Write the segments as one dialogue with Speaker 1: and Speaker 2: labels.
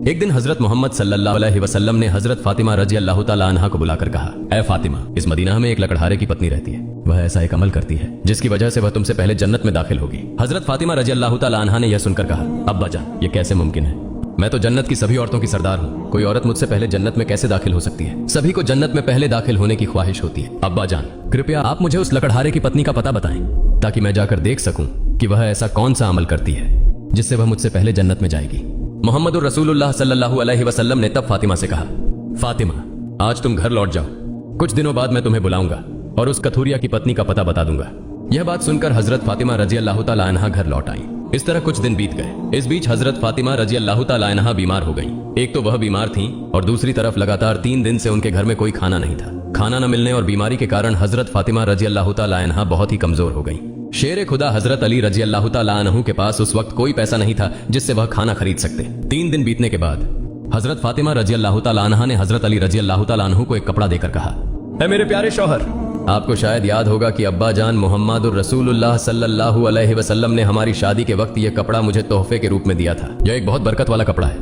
Speaker 1: एक दिन हजरत मोहम्मद सल्लल्लाहु अलैहि वसल्लम ने हजरत फातिमा रजी अल्लाह तआला अन्हा को बुलाकर कहा, ऐ फातिमा, इस मदीना में एक लकड़हारे की पत्नी रहती है। वह ऐसा एक अमल करती है जिसकी वजह से वह तुमसे पहले जन्नत में दाखिल होगी। हजरत फातिमा रजी अल्लाह तआला अन्हा ने यह सुनकर कहा, अब्बा जान, ये कैसे मुमकिन है? मैं तो जन्नत की सभी औरतों की सरदार हूँ। कोई औरत मुझसे पहले जन्नत में कैसे दाखिल हो सकती है? सभी को जन्नत में पहले दाखिल होने की ख्वाहिश होती है। अब्बा जान, कृपया आप मुझे उस लकड़हारे की पत्नी का पता बताएं ताकि मैं जाकर देख सकूं कि वह ऐसा कौन सा अमल करती है जिससे वह मुझसे पहले जन्नत में जाएगी। मोहम्मदुर रसूलुल्लाह सल्लल्लाहु अलैहि वसल्लम ने तब फातिमा से कहा, फातिमा, आज तुम घर लौट जाओ। कुछ दिनों बाद मैं तुम्हें बुलाऊंगा और उस कथूरिया की पत्नी का पता बता दूंगा। यह बात सुनकर हजरत फातिमा रजी अल्लाह तआला अन्हा घर लौट आई। इस तरह कुछ दिन बीत गए। इस बीच हजरत फातिमा रजी अल्लाह तआला अन्हा बीमार हो गईं। एक तो वह बीमार थीं और दूसरी तरफ लगातार 3 दिन से उनके घर में कोई खाना नहीं था। खाना न मिलने और बीमारी के कारण हजरत फातिमा रजी अल्लाह तआला अन्हा बहुत ही कमजोर हो गईं। शेर खुदा हजरत अली रजी अल्लाह तआला अन्हु के पास उस वक्त कोई पैसा नहीं था जिससे वह खाना खरीद सकते। 3 दिन बीतने के बाद हजरत फातिमा रजी अल्लाह तआला अन्हा ने हजरत अली रजी अल्लाह तआला अन्हु को एक कपड़ा देकर कहा, ऐ मेरे प्यारे शौहर, आपको शायद याद होगा कि अब्बा जान मोहम्मदुर रसूलुल्लाह सल्लल्लाहु अलैहि वसल्लम ने हमारी शादी के वक्त यह कपड़ा मुझे तोहफे के रूप में दिया था। यह एक बहुत बरकत वाला कपड़ा है।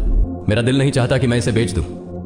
Speaker 1: मेरा दिल नहीं चाहता कि मैं इसे बेच दूं,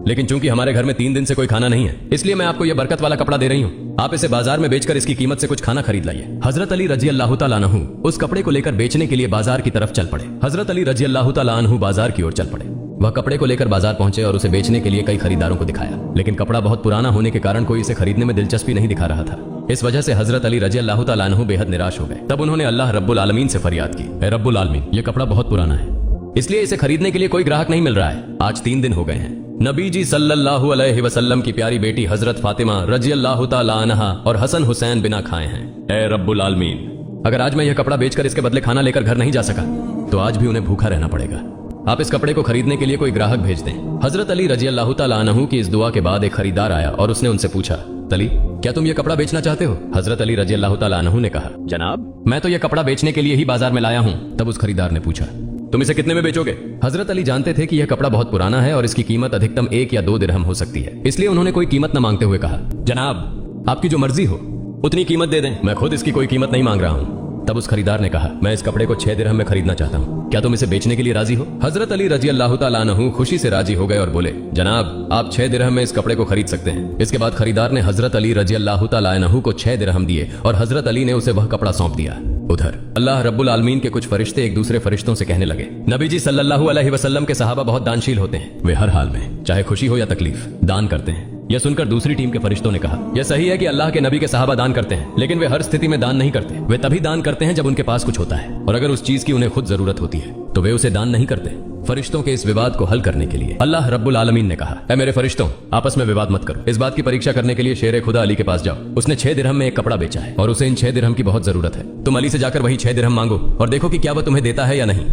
Speaker 1: लेकिन चूंकि हमारे घर में 3 दिन से कोई खाना नहीं है, इसलिए मैं आपको यह बरकत वाला कपड़ा दे रही हूँ। आप इसे बाजार में बेचकर इसकी कीमत से कुछ खाना खरीद लाइए। हजरत अली रजी अल्लाह तआला अन्हु उस कपड़े को लेकर बेचने के लिए बाजार की तरफ चल पड़े। हजरत अली रजी अल्लाह तआला अन्हु बाजार की ओर चल पड़े। वह कपड़े को लेकर बाजार पहुंचे और उसे बेचने के लिए कई खरीदारों को दिखाया, लेकिन कपड़ा बहुत पुराना होने के कारण कोई इसे खरीदने में दिलचस्पी नहीं दिखा रहा था। इस वजह से हजरत अली रजी अल्लाह तआला अन्हु बेहद निराश हो गए। तब उन्होंने अल्लाह रब्बुल आलमीन से फरियाद की, ऐ रब्बुल आलमीन, यह कपड़ा बहुत पुराना है, इसलिए इसे खरीदने के लिए कोई ग्राहक नहीं मिल रहा है। आज 3 दिन हो गए हैं। नबी जी सल्लल्लाहु अलैहि वसल्लम की प्यारी बेटी हजरत फातिमा रजी अल्लाह तआला अन्हा और हसन हुसैन बिना खाए हैं। ऐ रब्बुल आलमीन, अगर आज मैं यह कपड़ा बेचकर इसके बदले खाना लेकर घर नहीं जा सका तो आज भी उन्हें भूखा रहना पड़ेगा। आप इस कपड़े को खरीदने के लिए कोई ग्राहक भेज दें। हजरत अली रजी अल्लाह तआला अन्हु की इस दुआ के बाद एक खरीदार आया और उसने उनसे पूछा, तली, क्या तुम यह कपड़ा बेचना चाहते हो? हजरत अली रजी अल्लाह तआला अन्हु ने कहा, जनाब, मैं तो यह कपड़ा बेचने के लिए ही बाजार में लाया हूँ। तब उस खरीदार ने पूछा, तुम इसे कितने में बेचोगे? हजरत अली जानते थे कि यह कपड़ा बहुत पुराना है और इसकी कीमत अधिकतम 1 या 2 दिरहम हो सकती है, इसलिए उन्होंने कोई कीमत न मांगते हुए कहा, जनाब, आपकी जो मर्जी हो उतनी कीमत दे दें, मैं खुद इसकी कोई कीमत नहीं मांग रहा हूँ। तब उस खरीदार ने कहा, मैं इस कपड़े को 6 दिरहम में खरीदना चाहता हूँ, क्या तुम इसे बेचने के लिए राजी हो? हजरत अली रजी अल्लाह तआला अन्हु खुशी से राजी हो गए और बोले, जनाब, आप 6 दिरहम में इस कपड़े को खरीद सकते हैं। इसके बाद खरीदार ने हजरत अली रजी अल्लाह तआला अन्हु को 6 दिरहम दिए और हजरत अली ने उसे वह कपड़ा सौंप दिया। उधर अल्लाह रब्बुल आलमीन के कुछ फरिश्ते एक दूसरे फरिश्तों से कहने लगे, नबी जी सल्लल्लाहु अलैहि वसल्लम के सहाबा बहुत दानशील होते हैं। वे हर हाल में, चाहे खुशी हो या तकलीफ, दान करते हैं। यह सुनकर दूसरी टीम के फरिश्तों ने कहा, यह सही है कि अल्लाह के नबी के सहाबा दान करते हैं, लेकिन वे हर स्थिति में दान नहीं करते। वे तभी दान करते हैं जब उनके पास कुछ होता है, और अगर उस चीज की उन्हें खुद जरूरत होती है तो वे उसे दान नहीं करते। फरिश्तों के इस विवाद को हल करने के लिए अल्लाह रब्बुल आलमीन ने कहा, ऐ मेरे फरिश्तों, आपस में विवाद मत करो। इस बात की परीक्षा करने के लिए शेर खुदा अली के पास जाओ। उसने 6 दिरहम में एक कपड़ा बेचा है और उसे इन 6 दिरहम की बहुत जरूरत है। तुम अली से जाकर वही 6 दिरहम मांगो और देखो कि क्या वह तुम्हें देता है या नहीं।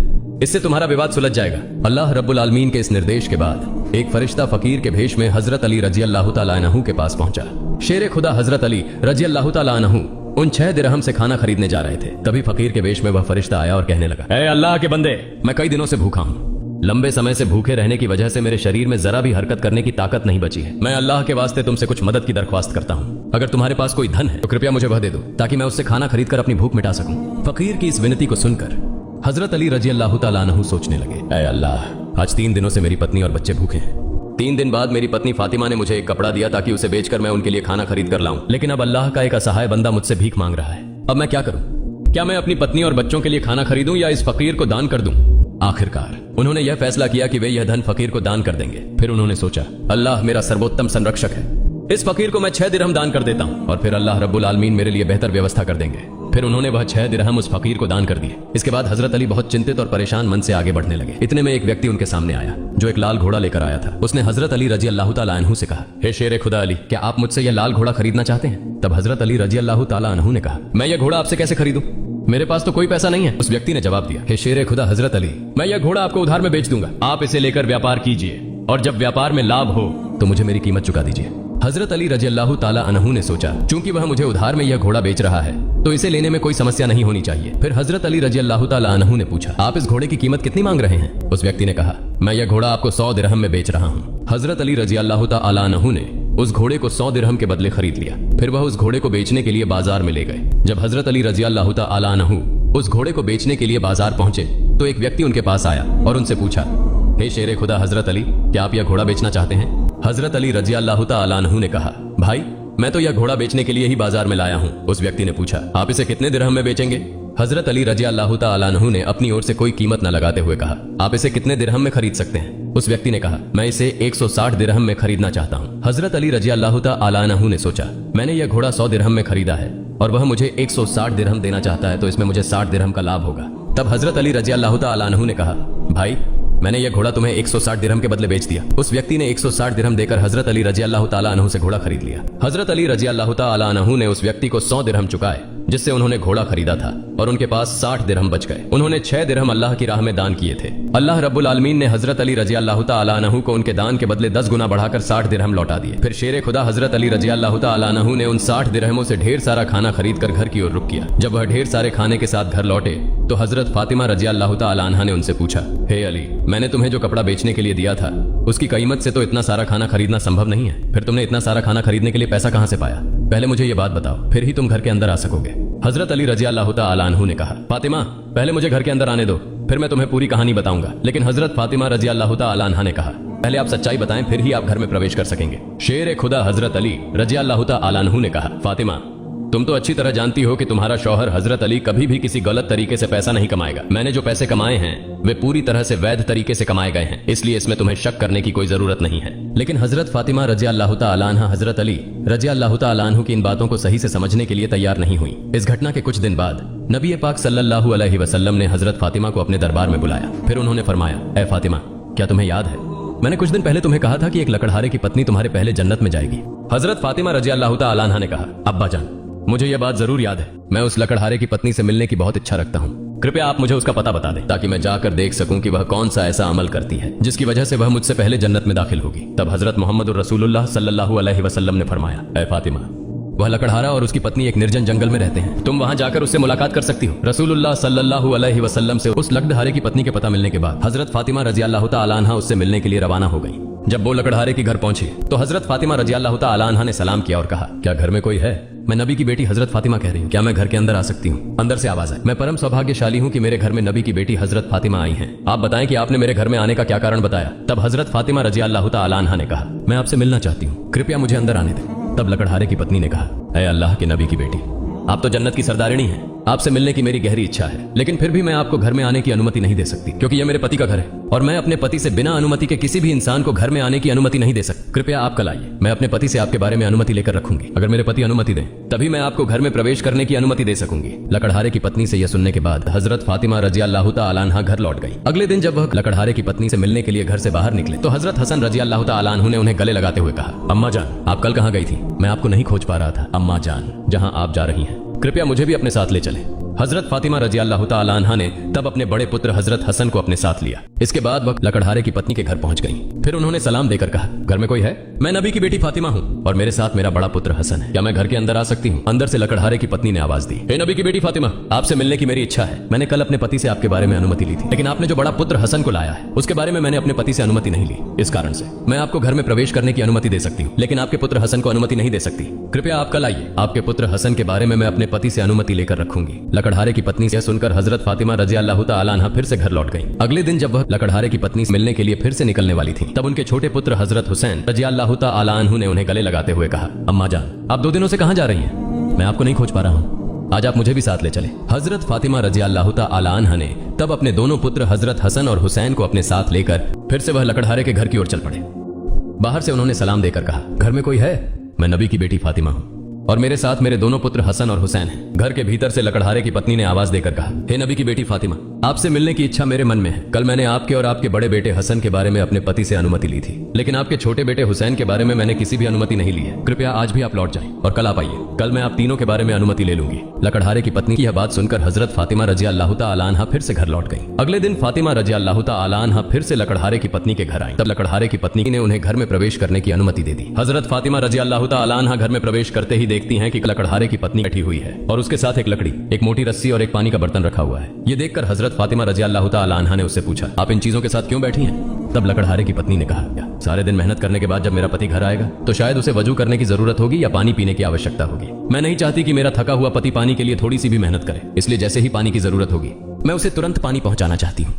Speaker 1: इससे तुम्हारा विवाद सुलझ जाएगा। अल्लाह रब्बुल आलमीन के इस निर्देश के बाद एक फरिश्ता फकीर के भेष में हजरत अली रजी अल्लाह तआला अन्हु के पास पहुंचा। शेर खुदा हजरत अली रजी अल्लाह तआला अन्हु उन 6 दिरहम से खाना खरीदने जा रहे थे। तभी फकीर के वेश में वह फरिश्ता आया और कहने लगा, ऐ अल्लाह के बंदे, मैं कई दिनों से भूखा हूँ। लंबे समय से भूखे रहने की वजह से मेरे शरीर में जरा भी हरकत करने की ताकत नहीं बची है। मैं अल्लाह के वास्ते तुमसे कुछ मदद की दरख्वास्त करता हूँ। अगर तुम्हारे पास कोई धन है तो कृपया मुझे वह दे दो ताकि मैं उससे खाना खरीद कर अपनी भूख मिटा सकूं। फकीर की इस विनती को सुनकर हजरत अली रजी अल्लाह तआला अन्हु सोचने लगे, ऐ अल्लाह, आज 3 दिनों से मेरी पत्नी और बच्चे भूखे हैं। 3 दिन बाद मेरी पत्नी फातिमा ने मुझे एक कपड़ा दिया ताकि उसे बेचकर मैं उनके लिए खाना खरीद कर लाऊं, लेकिन अब अल्लाह का एक असहाय बंदा मुझसे भीख मांग रहा है। अब मैं क्या करूं? क्या मैं अपनी पत्नी और बच्चों के लिए खाना खरीदूं या इस फकीर को दान कर दूं? आखिरकार उन्होंने यह फैसला किया कि वे यह धन फकीर को दान कर देंगे। फिर उन्होंने सोचा, अल्लाह मेरा सर्वोत्तम संरक्षक है, इस फकीर को मैं 6 दिरहम दान कर देता हूं और फिर अल्लाह रब्बुल आलमीन मेरे लिए बेहतर व्यवस्था कर देंगे। फिर उन्होंने वह 6 दिरहम उस फकीर को दान कर दिए। इसके बाद हजरत अली बहुत चिंतित और परेशान मन से आगे बढ़ने लगे। इतने में एक व्यक्ति उनके सामने आया जो एक लाल घोड़ा लेकर आया था। उसने हजरत अली रजी अल्लाह तआला अन्हु से कहा, हे शेर खुदा अली, क्या आप मुझसे यह लाल घोड़ा खरीदना चाहते हैं? तब हजरत अली रजी अल्लाह तआला अन्हु ने कहा, मैं यह घोड़ा आपसे कैसे खरीदूं? मेरे पास तो कोई पैसा नहीं है। उस व्यक्ति ने जवाब दिया, हे शेर खुदा हजरत अली, मैं यह घोड़ा आपको उधार में बेच दूंगा। आप इसे लेकर व्यापार कीजिए और जब व्यापार में लाभ हो तो मुझे मेरी कीमत चुका दीजिए। हजरत अली रजी अल्लाह तआला अन्हु ने सोचा, चूंकि वह मुझे उधार में यह घोड़ा बेच रहा है तो इसे लेने में कोई समस्या नहीं होनी चाहिए। फिर हजरत अली रजी अल्लाह तआला अन्हु ने पूछा, आप इस घोड़े की कीमत कितनी मांग रहे हैं? उस व्यक्ति ने कहा, मैं यह घोड़ा आपको 100 दिरहम में बेच रहा हूँ। हजरत अली रजी अल्लाह तआला अन्हु ने उस घोड़े को 100 दिरहम के बदले खरीद लिया। फिर वह उस घोड़े को बेचने के लिए बाजार में ले गए। जब हजरत अली रजी अल्लाह तआला अन्हु उस घोड़े को बेचने के लिए बाजार पहुंचे तो एक व्यक्ति उनके पास आया और उनसे पूछा, हे शेर खुदा हजरत अली, क्या आप यह घोड़ा बेचना चाहते हैं? हजरत अली रजी अल्लाह तआला अन्हु ने कहा, भाई मैं तो यह घोड़ा बेचने के लिए ही बाजार में लाया हूँ। उस व्यक्ति ने पूछा, आप इसे कितने दिरहम में बेचेंगे? हजरत अली रजी अल्लाह तआला अन्हु ने अपनी ओर से कोई कीमत न लगाते हुए कहा, आप इसे कितने दिरहम में खरीद सकते हैं? उस व्यक्ति ने कहा, मैं इसे 160 दिरहम में खरीदना चाहता हूँ। हजरत अली रजी अल्लाह तआला अन्हु ने सोचा, मैंने यह घोड़ा 100 दिरहम में खरीदा है और वह मुझे 160 दिरहम देना चाहता है, तो इसमें मुझे 60 दिरहम का लाभ होगा। तब हजरत अली रजी अल्लाह तआला अन्हु ने कहा, भाई मैंने यह घोड़ा तुम्हें 160 दिरहम के बदले बेच दिया। उस व्यक्ति ने 160 दिरहम देकर हजरत अली रजी अल्लाह तआला अन्हु से घोड़ा खरीद लिया। हजरत अली रजी अल्लाह तआला अन्हु ने उस व्यक्ति को 100 दिरहम चुकाए जिससे उन्होंने घोड़ा खरीदा था और उनके पास 60 दिरहम बच गए। उन्होंने 6 दिरहम अल्लाह की राह में दान किए थे। अल्लाह रब्बुल आलमीन ने हजरत अली रजी अल्लाह तआला अन्हु को उनके दान के बदले 10 गुना बढ़ाकर 60 दिरहम लौटा दिए। फिर शेर खुदा हजरत अली रजी अल्लाह तआला अन्हु ने उन 60 दिरहमों से ढेर सारा खाना खरीद कर घर की ओर रुख किया। जब वह ढेर सारे खाने के साथ घर लौटे तो हजरत फातिमा रजी अल्लाह तआला अन्हा ने उनसे पूछा, हे अली, मैंने तुम्हें जो कपड़ा बेचने के लिए दिया था उसकी कीमत से तो इतना सारा खाना खरीदना संभव नहीं है, फिर तुमने इतना सारा खाना खरीदने के लिए पैसा कहां से पाया? पहले मुझे ये बात बताओ, फिर ही तुम घर के अंदर आ सकोगे। हजरत अली रजी अल्लाह तआला अन्हु ने कहा, फातिमा पहले मुझे घर के अंदर आने दो, फिर मैं तुम्हें पूरी कहानी बताऊंगा। लेकिन हजरत फातिमा रजी अल्लाह तआला अन्हा ने कहा, पहले आप सच्चाई बताएं, फिर ही आप घर में प्रवेश कर सकेंगे। शेर खुदा हजरत अली रजी अल्लाह तआला अन्हु ने कहा, फातिमा तुम तो अच्छी तरह जानती हो कि तुम्हारा शौहर हजरत अली कभी भी किसी गलत तरीके से पैसा नहीं कमाएगा। मैंने जो पैसे कमाए हैं वे पूरी तरह से वैध तरीके से कमाए गए हैं, इसलिए इसमें तुम्हें शक करने की कोई जरूरत नहीं है। लेकिन हजरत फातिमा रजी अल्लाह तआला अन्हा हजरत अली रजी अल्लाह तआला अन्हु की इन बातों को सही से समझने के लिए तैयार नहीं हुई। इस घटना के कुछ दिन बाद नबी पाक सल्लल्लाहु अलैहि वसल्लम ने हजरत फातिमा को अपने दरबार में बुलाया। फिर उन्होंने फरमाया, ए फातिमा, क्या तुम्हें याद है मैंने कुछ दिन पहले तुम्हें कहा था कि एक लकड़हारे की पत्नी तुम्हारे पहले जन्नत में जाएगी? हजरत फातिमा रजी अल्लाह तआला अन्हा ने कहा, अब्बा जान, मुझे यह बात जरूर याद है। मैं उस लकड़हारे की पत्नी से मिलने की बहुत इच्छा रखता हूँ। कृपया आप मुझे उसका पता बता दें ताकि मैं जाकर देख सकूं कि वह कौन सा ऐसा अमल करती है जिसकी वजह से वह मुझसे पहले जन्नत में दाखिल होगी। तब हजरत मोहम्मद रसूलुल्लाह सल्लल्लाहु अलैहि वसल्लम ने फरमाया, ए फातिमा, वह लकड़हारा और उसकी पत्नी एक निर्जन जंगल में रहते हैं, तुम वहां जाकर उससे मुलाकात कर सकती हो। रसूलुल्लाह सल्लल्लाहु अलैहि वसल्लम से उस लकड़हारे की पत्नी के पता मिलने के बाद हजरत फातिमा रजी अल्लाह तआला अन्हा उससे मिलने के लिए रवाना हो गई। जब वो लकड़हारे के घर पहुंचे तो हजरत फातिमा रजी अल्लाह तआला अन्हा ने सलाम किया और कहा, क्या घर में कोई है? मैं नबी की बेटी हजरत फातिमा कह रही हूँ, क्या मैं घर के अंदर आ सकती हूँ? अंदर से आवाज आई, मैं परम सौभाग्यशाली हूँ कि मेरे घर में नबी की बेटी हजरत फातिमा आई हैं। आप बताएं कि आपने मेरे घर में आने का क्या कारण बताया? तब हजरत फातिमा रजी अल्लाह तआला अन्हा ने कहा, मैं आपसे मिलना चाहती हूँ, कृपया मुझे अंदर आने दें। तब लकड़हारे की पत्नी ने कहा, ऐ अल्लाह के नबी की बेटी, आप तो जन्नत की सरदारिणी हैं, आपसे मिलने की मेरी गहरी इच्छा है, लेकिन फिर भी मैं आपको घर में आने की अनुमति नहीं दे सकती क्योंकि यह मेरे पति का घर है और मैं अपने पति से बिना अनुमति के किसी भी इंसान को घर में आने की अनुमति नहीं दे सकती। कृपया आप कल आइए, मैं अपने पति से आपके बारे में अनुमति लेकर रखूंगी। अगर मेरे पति अनुमति दें तभी मैं आपको घर में प्रवेश करने की अनुमति दे सकूंगी। लकड़हारे की पत्नी से यह सुनने के बाद हजरत फातिमा रजी अल्लाह तआला अन्हा घर लौट गई। अगले दिन जब वह लकड़हारे की पत्नी से मिलने के लिए घर से बाहर निकले तो हजरत हसन रजी अल्लाह तआला अन्हु ने उन्हें गले लगाते हुए कहा, अम्मा जान, आप कल कहाँ गई थी? मैं आपको नहीं खोज पा रहा था। अम्मा जान, जहाँ आप जा रही हैं कृपया मुझे भी अपने साथ ले चले। हजरत फातिमा रजी अल्लाह तआला अन्हा ने तब अपने बड़े पुत्र हजरत हसन को अपने साथ लिया। इसके बाद वह लकड़हारे की पत्नी के घर पहुंच गई। फिर उन्होंने सलाम देकर कहा, घर में कोई है? मैं नबी की बेटी फातिमा हूँ और मेरे साथ मेरा बड़ा पुत्र हसन है, क्या मैं घर के अंदर आ सकती हूँ? अंदर से लकड़हारे की पत्नी ने आवाज दी, हे नबी की बेटी फातिमा, आपसे मिलने की मेरी इच्छा है। मैंने कल अपने पति से आपके बारे में अनुमति ली थी, लेकिन आपने जो बड़ा पुत्र हसन को लाया है उसके बारे में मैंने अपने पति से अनुमति नहीं ली। इस कारण से मैं आपको घर में प्रवेश करने की अनुमति दे सकती हूँ, लेकिन आपके पुत्र हसन को अनुमति नहीं दे सकती। कृपया आप कल आइए, आपके पुत्र हसन के बारे में मैं अपने पति से अनुमति लेकर रखूंगी। लकड़हारे की पत्नी से सुनकर हजरत फातिमा रजी अल्लाह तआला अन्हा फिर से घर लौट गई। अगले दिन जब वह लकड़हारे की पत्नी से मिलने के लिए फिर से निकलने वाली थी तब उनके छोटे पुत्र हजरत हुसैन रजी अल्लाह तआला अन्हु ने उन्हें गले लगाते हुए कहा, अम्मा जान, आप 2 दिनों से कहां जा रही हैं? मैं आपको नहीं खोज पा रहा हूँ, आज आप मुझे भी साथ ले चले। हजरत फातिमा रजी अल्लाह तआला अन्हा ने तब अपने दोनों पुत्र हजरत हसन और हुसैन को अपने साथ लेकर फिर से वह लकड़हारे के घर की ओर चल पड़े। बाहर से उन्होंने सलाम देकर कहा, घर में कोई है? मैं नबी की बेटी फातिमा हूँ और मेरे साथ मेरे दोनों पुत्र हसन और हुसैन हैं। घर के भीतर से लकड़हारे की पत्नी ने आवाज देकर कहा, हे नबी की बेटी फातिमा, आपसे मिलने की इच्छा मेरे मन में है। कल मैंने आपके और आपके बड़े बेटे हसन के बारे में अपने पति से अनुमति ली थी, लेकिन आपके छोटे बेटे हुसैन के बारे में मैंने किसी भी अनुमति नहीं ली है। कृपया आज भी आप लौट जाएं और कल आप आइए, कल मैं आप तीनों के बारे में अनुमति ले लूंगी। लकड़हारे की पत्नी की यह बात सुनकर हजरत फातिमा रजी अल्लाह तआला अन्हा फिर से घर लौट गई। अगले दिन फातिमा रजी अल्लाह तआला अन्हा फिर से लकड़हारे की पत्नी के घर आई। तब लकड़हारे की पत्नी ने उन्हें घर में प्रवेश करने की अनुमति दे दी। हजरत फातिमा रजी अल्लाह तआला अन्हा घर में प्रवेश करते ही देखती हैं कि लकड़हारे की पत्नी बैठी हुई है और उसके साथ एक लकड़ी, एक मोटी रस्सी और एक पानी का बर्तन रखा हुआ है। ये देखकर हजरत फातिमा रजी अल्लाह तआला अन्हा ने उससे पूछा, आप इन चीजों के साथ क्यों बैठी हैं? तब लकड़हारे की पत्नी ने कहा, सारे दिन मेहनत करने के बाद जब मेरा पति घर आएगा तो शायद उसे वजू करने की जरूरत होगी या पानी पीने की आवश्यकता होगी। मैं नहीं चाहती कि मेरा थका हुआ पति पानी के लिए थोड़ी सी भी मेहनत करे, इसलिए जैसे ही पानी की जरूरत होगी मैं उसे तुरंत पानी पहुंचाना चाहती हूँ।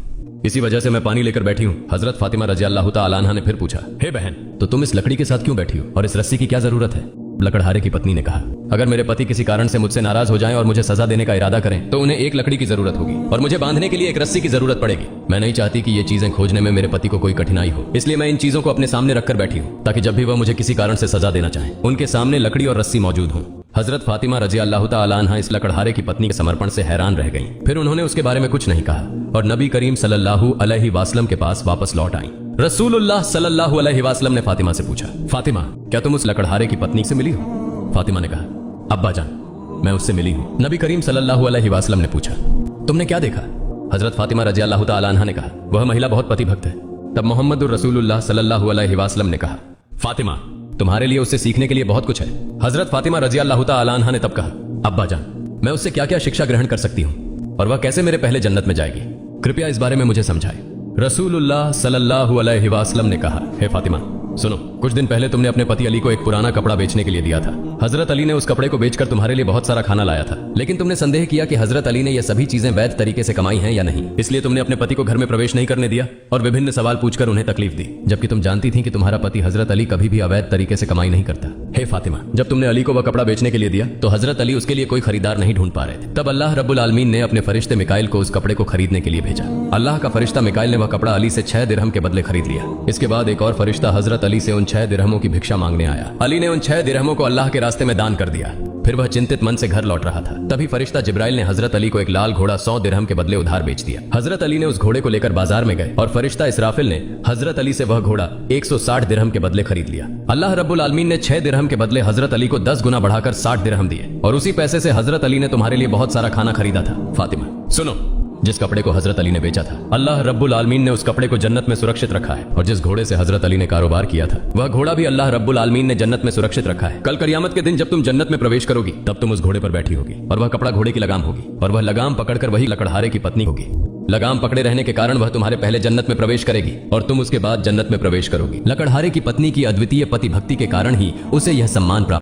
Speaker 1: इसी वजह से मैं पानी लेकर बैठी हूँ। हजरत फातिमा रजी अल्लाह तआला अन्हा ने फिर पूछा, हे बहन, तो तुम इस लकड़ी के साथ क्यों बैठी हो और इस रस्सी की क्या जरूरत है? लकड़हारे की पत्नी ने कहा, अगर मेरे पति किसी कारण से मुझसे नाराज हो जाएं और मुझे सजा देने का इरादा करें तो उन्हें एक लकड़ी की जरूरत होगी और मुझे बांधने के लिए एक रस्सी की जरूरत पड़ेगी। मैं नहीं चाहती कि ये चीजें खोजने में मेरे पति को कोई कठिनाई हो, इसलिए मैं इन चीजों को अपने सामने रखकर बैठी हूँ ताकि जब भी वह मुझे किसी कारण से सजा देना चाहे उनके सामने लकड़ी और रस्सी मौजूद हो। हजरत फातिमा रजी अल्लाह तआला अन्हा इस लकड़हारे की पत्नी के समर्पण से हैरान रह गईं। फिर उन्होंने उसके बारे में कुछ नहीं कहा और नबी करीम सल्लल्लाहु अलैहि वसल्लम के पास वापस लौट आईं। रसूलुल्लाह सल्लल्लाहु अलैहि वसल्लम ने फातिमा से पूछा, फातिमा, क्या तुम उस लकड़हारे की पत्नी से मिली हो? फातिमा ने कहा, अब्बा जान, मैं उससे मिली हूँ। नबी करीम सल्लल्लाहु अलैहि वसल्लम ने पूछा, तुमने क्या देखा? हजरत फातिमा रजी अल्लाह तआला अन्हा ने कहा, वह महिला बहुत पतिभक्त है। तब मोहम्मदुर रसूलुल्लाह सल्लल्लाहु अलैहि वसल्लम ने कहा, फातिमा, तुम्हारे लिए उससे सीखने के लिए बहुत कुछ है। हजरत फातिमा रजी अल्लाह तआला अन्हा ने तब कहा, अब्बा जान, मैं उससे क्या क्या शिक्षा ग्रहण कर सकती हूँ और वह कैसे मेरे पहले जन्नत में जाएगी? कृपया इस बारे में मुझे समझाए। रसूलुल्लाह सल्लल्लाहु अलैहि वसल्लम ने कहा, हे फातिमा, सुनो, कुछ दिन पहले तुमने अपने पति अली को एक पुराना कपड़ा बेचने के लिए दिया था। हजरत अली ने उस कपड़े को बेचकर तुम्हारे लिए बहुत सारा खाना लाया था, लेकिन तुमने संदेह किया कि हजरत अली ने यह सभी चीजें वैध तरीके से कमाई हैं या नहीं, इसलिए तुमने अपने पति को घर में प्रवेश नहीं करने दिया और विभिन्न सवाल पूछकर उन्हें तकलीफ दी, जबकि तुम जानती थी कि तुम्हारा पति हजरत अली कभी भी अवैध तरीके से कमाई नहीं करता। हे फातिमा, जब तुमने अली को वह कपड़ा बेचने के लिए दिया तो हजरत अली उसके लिए कोई खरीदार नहीं ढूंढ पा रहे थे। तब अल्लाह रब्बुल आलमीन ने अपने फरिश्ते मिकाइल को उस कपड़े को खरीदने के लिए भेजा। अल्लाह का फरिश्ता मिकाइल ने वह कपड़ा अली से 6 दिरहम के बदले खरीद लिया। इसके बाद एक और फरिश्ता हजरत अली से उन 6 दिरहमों की भिक्षा मांगने आया। अली ने उन 6 दिरहमों को अल्लाह के रास्ते में दान कर दिया। फिर वह चिंतित मन से घर लौट रहा था, तभी फरिश्ता जिब्राइल ने हजरत अली को एक लाल घोड़ा 100 दिरहम के बदले उधार बेच दिया। हजरत अली ने उस घोड़े को लेकर बाजार में गए और फरिश्ता इसराफिल ने हजरत अली से वह घोड़ा 160 दिरहम के बदले खरीद लिया। अल्लाह रब्बुल आलमीन ने 6 दिरहम के बदले हजरत अली को 10 गुना बढ़ाकर 60 दिरहम दिए और उसी पैसे से हजरत अली ने तुम्हारे लिए बहुत सारा खाना खरीदा था। फातिमा, सुनो, जिस कपड़े को हजरत अली ने बेचा था, अल्लाह रब्बुल आलमीन ने उस कपड़े को जन्नत में सुरक्षित रखा है और जिस घोड़े से हजरत अली ने कारोबार किया था वह घोड़ा भी अल्लाह रब्बुल आलमीन ने जन्नत में सुरक्षित रखा है। कल कयामत के दिन जब तुम जन्नत में प्रवेश करोगी तब तुम उस घोड़े पर बैठी होगी और वह कपड़ा घोड़े की लगाम होगी और वह लगाम पकड़कर वही लकड़हारे की पत्नी होगी। लगाम पकड़े रहने के कारण वह तुम्हारे पहले जन्नत में प्रवेश करेगी और तुम उसके बाद जन्नत में प्रवेश करोगी। लकड़हारे की पत्नी की अद्वितीय पति भक्ति के कारण ही उसे यह सम्मान प्राप्त